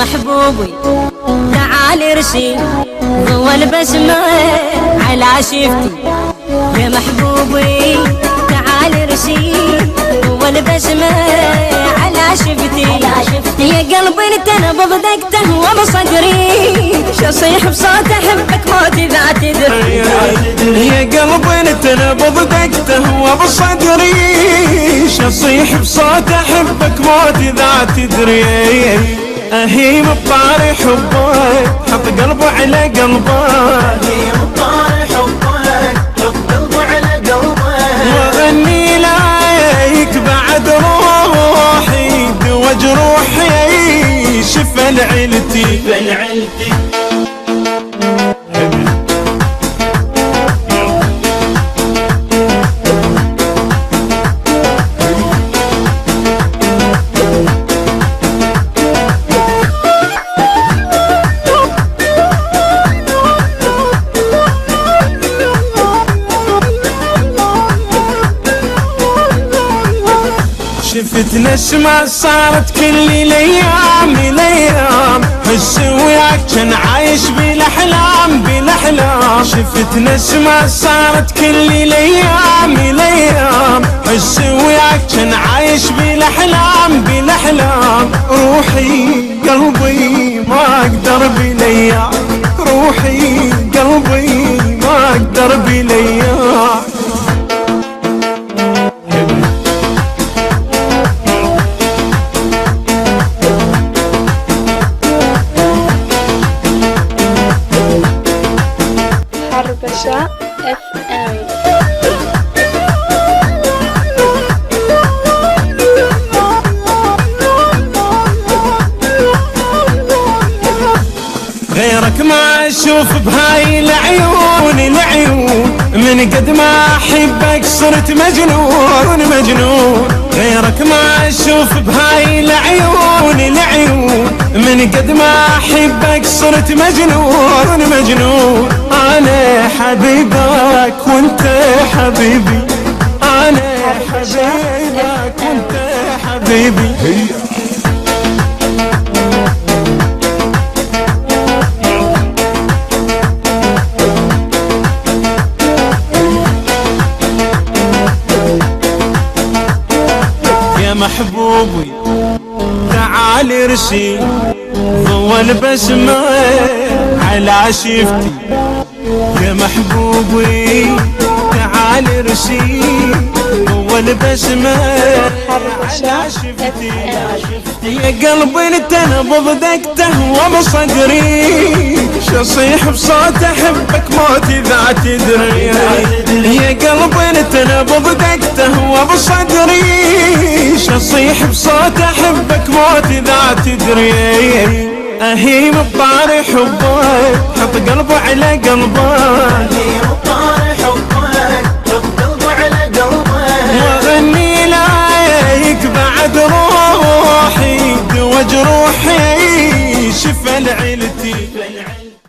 محبوبي تعال ارشي ضوى البسمة على شفتي. يا محبوبي تعال ارشي ضوى البسمة على شفتي. يا قلبي انت انا بضدقته وبصدري شصيح بصوت احبك موت اذا تدري. يا قلبي انت انا بضدقته وبصدري شصيح بصوت احبك موت اذا تدري. اهيم بطاري حبك حط قلبه على قلبك. اهيم بطاري حبك حط قلبه على قلبك. واغني لك بعد روحي دوا جروحي شفى العيلتي. شفت نسمة صارت كل الايام الايام حس وياك كان عايش بالاحلام بالاحلام. شفت نسمة صارت كل الايام الايام حس وياك كان عايش بالاحلام بالاحلام. روحي قلبي ما اقدر بلياك روحي قلبي ما اقدر بلياك. حربشة FM. غيرك ما اشوف بهاي العيون العيون من قد ما احبك صرت مجنون مجنون. غيرك ما اشوف بهاي العيون العيون من قد ما احبك صرت مجنون مجنون. انا حبيبك وانت حبيبي انا حبيبك وانت حبيبي. يا محبوبي تعال ارشي ضوى البسمة على شفتي. يا محبوبي تعال ارشي ضوى البسمة على شفتي. يا قلبي انت انا بضدقته وبصدري شصيح بصوت احبك موت اذا تدري. يا قلبي انت انا بضدقته وبصدري شصيح بصوت احبك موت اذا تدري. اهيم بطاري حبك حط قلبه على قلبك.